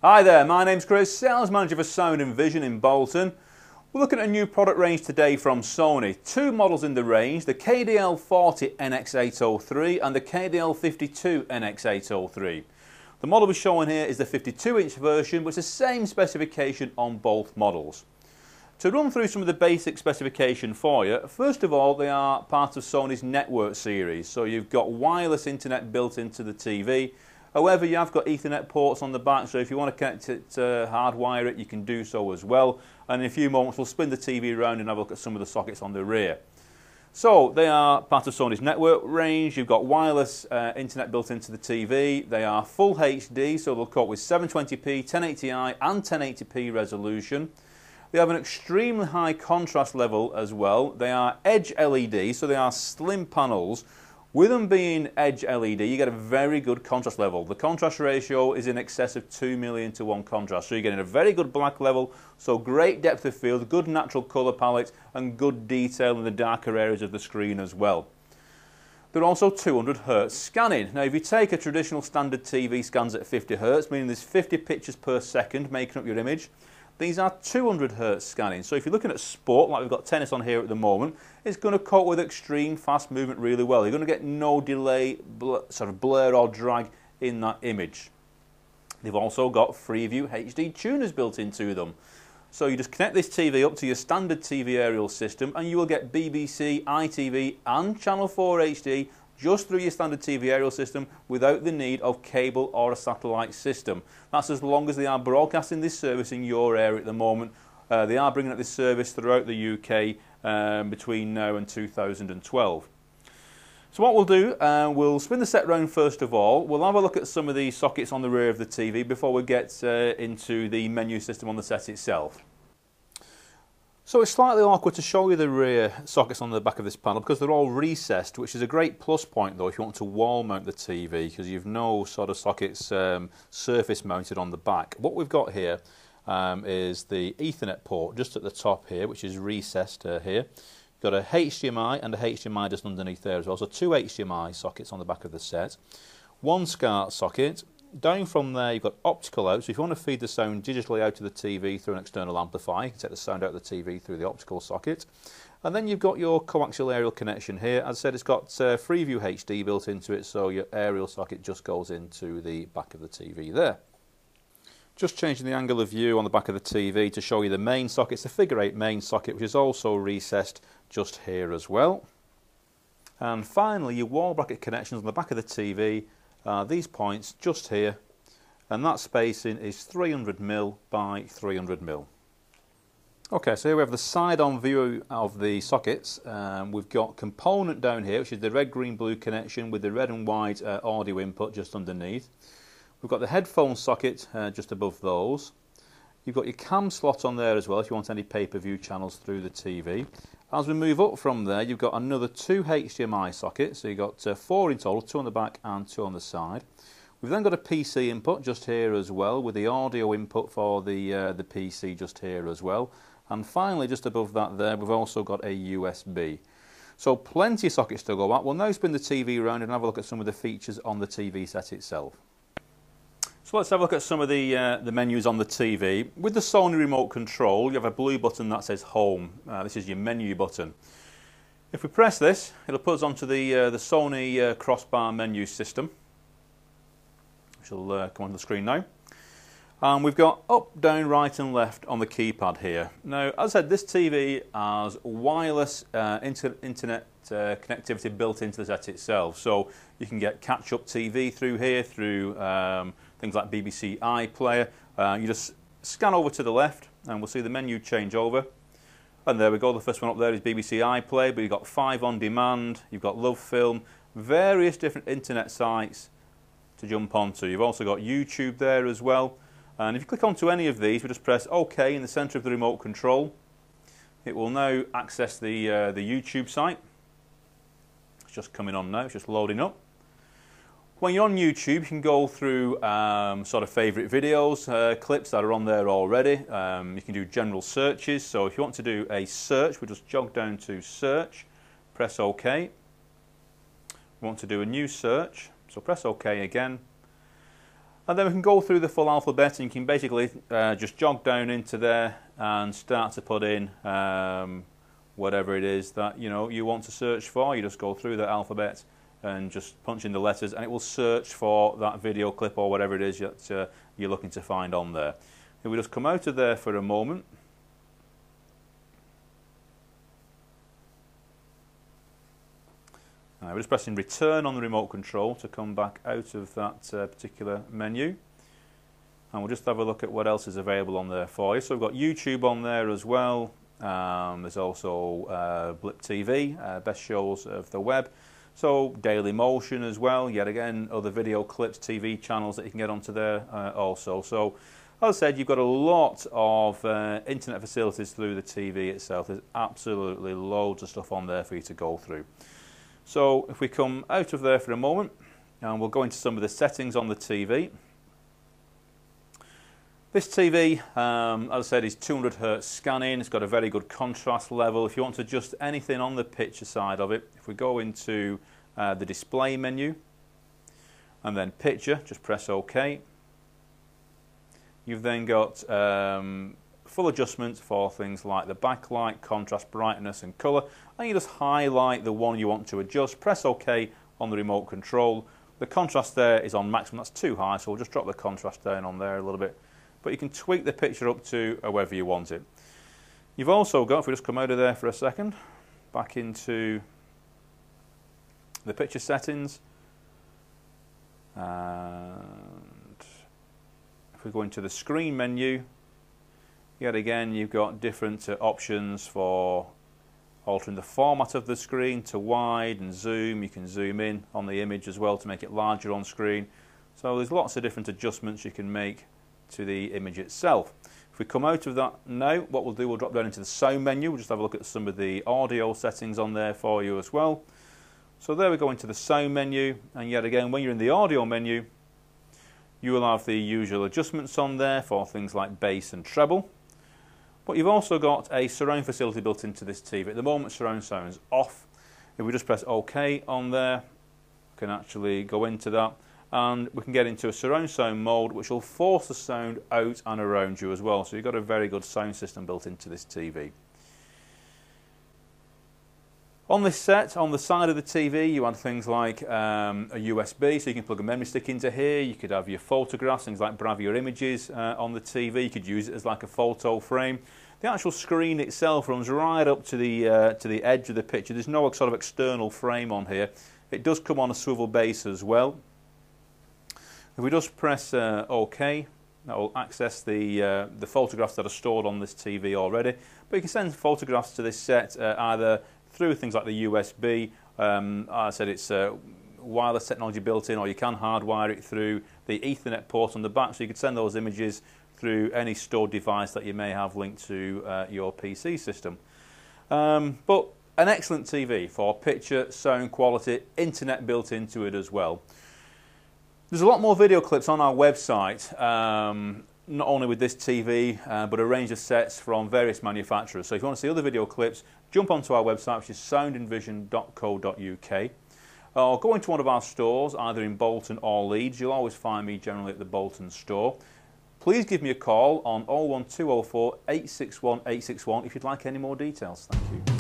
Hi there, my name's Chris, Sales Manager for Sound and Vision in Bolton. We're looking at a new product range today from Sony. Two models in the range, the KDL40NX803 and the KDL52NX803. The model we're showing here is the 52-inch version, but it's the same specification on both models. To run through some of the basic specification for you, first of all, they are part of Sony's network series. So you've got wireless internet built into the TV. However, you have got Ethernet ports on the back, so if you want to connect it, hardwire it, you can do so as well. And in a few moments, we'll spin the TV around and have a look at some of the sockets on the rear. So they are part of Sony's network range. You've got wireless internet built into the TV. They are full HD, so they'll cope with 720p, 1080i and 1080p resolution. They have an extremely high contrast level as well. They are edge LED, so they are slim panels. With them being edge LED, you get a very good contrast level. The contrast ratio is in excess of 2 million to 1 contrast. So you're getting a very good black level, so great depth of field, good natural colour palette and good detail in the darker areas of the screen as well. They're also 200 Hz scanning. Now if you take a traditional standard TV scans at 50 Hz, meaning there's 50 pictures per second making up your image, these are 200 Hz scanning. So if you're looking at sport, like we've got tennis on here at the moment, it's going to cope with extreme fast movement really well. You're going to get no delay, sort of blur or drag in that image. They've also got Freeview HD tuners built into them. So you just connect this TV up to your standard TV aerial system and you will get BBC, ITV and Channel 4 HD just through your standard TV aerial system without the need of cable or a satellite system. That's as long as they are broadcasting this service in your area at the moment. They are bringing up this service throughout the UK between now and 2012. So what we'll do, we'll spin the set round first of all. We'll have a look at some of the sockets on the rear of the TV before we get into the menu system on the set itself. So it's slightly awkward to show you the rear sockets on the back of this panel because they're all recessed, which is a great plus point though if you want to wall mount the TV, because you've no sort of sockets surface mounted on the back. What we've got here is the Ethernet port just at the top here, which is recessed here. You've got a HDMI and a HDMI just underneath there as well, so two HDMI sockets on the back of the set. One SCART socket. Down from there you've got optical out, so if you want to feed the sound digitally out to the TV through an external amplifier, you can take the sound out of the TV through the optical socket. And then you've got your coaxial aerial connection here. As I said, it's got Freeview HD built into it, so your aerial socket just goes into the back of the TV there. Just changing the angle of view on the back of the TV to show you the main socket. It's a figure 8 main socket, which is also recessed just here as well. And finally, your wall bracket connections on the back of the TV. These points just here, and that spacing is 300mm by 300mm. Okay, so here we have the side-on view of the sockets. We've got component down here, which is the red, green, blue connection with the red and white audio input just underneath. We've got the headphone socket just above those. You've got your cam slot on there as well if you want any pay-per-view channels through the TV. As we move up from there, you've got another two HDMI sockets, so you've got 4 in total, 2 on the back and 2 on the side. We've then got a PC input just here as well, with the audio input for the PC just here as well. And finally, just above that there, we've also got a USB. So plenty of sockets to go at. We'll now spin the TV around and have a look at some of the features on the TV set itself. So let's have a look at some of the menus on the TV. With the Sony remote control, you have a blue button that says Home. This is your menu button. If we press this, it'll put us onto the Sony crossbar menu system, which will come on the screen now. And we've got up, down, right and left on the keypad here. Now, as I said, this TV has wireless internet connectivity built into the set itself. So you can get catch-up TV through here, through things like BBC iPlayer. You just scan over to the left and we'll see the menu change over. And there we go, the first one up there is BBC iPlayer, but you've got 5 on demand, you've got Love Film, various different internet sites to jump onto. You've also got YouTube there as well. And if you click onto any of these, we just press OK in the centre of the remote control. It will now access the YouTube site. It's just coming on now, it's just loading up. When you're on YouTube, you can go through sort of favourite videos, clips that are on there already. You can do general searches. So if you want to do a search, we just jog down to search, press OK. We want to do a new search, so press OK again. And then we can go through the full alphabet, and you can basically just jog down into there and start to put in whatever it is that you want to search for. You just go through the alphabet and just punch in the letters, and it will search for that video clip or whatever it is that you're looking to find on there. If we just come out of there for a moment. We're just pressing return on the remote control to come back out of that particular menu, and we'll just have a look at what else is available on there for you. So we've got YouTube on there as well. There's also Blip TV, best shows of the web. So Daily Motion as well, yet again other video clips, TV channels that you can get onto there also. So as I said, you've got a lot of internet facilities through the TV itself. There's absolutely loads of stuff on there for you to go through. So if we come out of there for a moment, and we'll go into some of the settings on the TV. This TV, as I said, is 200 Hz scanning. It's got a very good contrast level. If you want to adjust anything on the picture side of it, if we go into the display menu, and then picture, just press OK. You've then got full adjustments for things like the backlight, contrast, brightness and colour, and you just highlight the one you want to adjust, press OK on the remote control. The contrast there is on maximum, that's too high, so we'll just drop the contrast down on there a little bit, but you can tweak the picture up to however you want it. You've also got, if we just come out of there for a second, back into the picture settings, and if we go into the screen menu, yet again you've got different options for altering the format of the screen to wide and zoom. You can zoom in on the image as well to make it larger on screen. So there's lots of different adjustments you can make to the image itself. If we come out of that now, what we'll do, we'll drop down into the sound menu. We'll just have a look at some of the audio settings on there for you as well. So there we go into the sound menu, and yet again when you're in the audio menu, you will have the usual adjustments on there for things like bass and treble. But you've also got a surround facility built into this TV. At the moment, surround sound's off. If we just press OK on there, we can actually go into that, and we can get into a surround sound mode, which will force the sound out and around you as well. So you've got a very good sound system built into this TV. On this set, on the side of the TV, you had things like a USB, so you can plug a memory stick into here. You could have your photographs, things like Bravia images on the TV. You could use it as like a photo frame. The actual screen itself runs right up to the edge of the picture. There's no sort of external frame on here. It does come on a swivel base as well. If we just press OK, that will access the photographs that are stored on this TV already. But you can send photographs to this set either through things like the USB. I said it's wireless technology built in, or you can hardwire it through the Ethernet port on the back, so you could send those images through any stored device that you may have linked to your PC system. But an excellent TV for picture, sound quality, internet built into it as well. There's a lot more video clips on our website, not only with this TV, but a range of sets from various manufacturers. So if you want to see other video clips, jump onto our website, which is soundinvision.co.uk, or go into one of our stores, either in Bolton or Leeds. You'll always find me generally at the Bolton store. Please give me a call on 01204 861 861 if you'd like any more details. Thank you.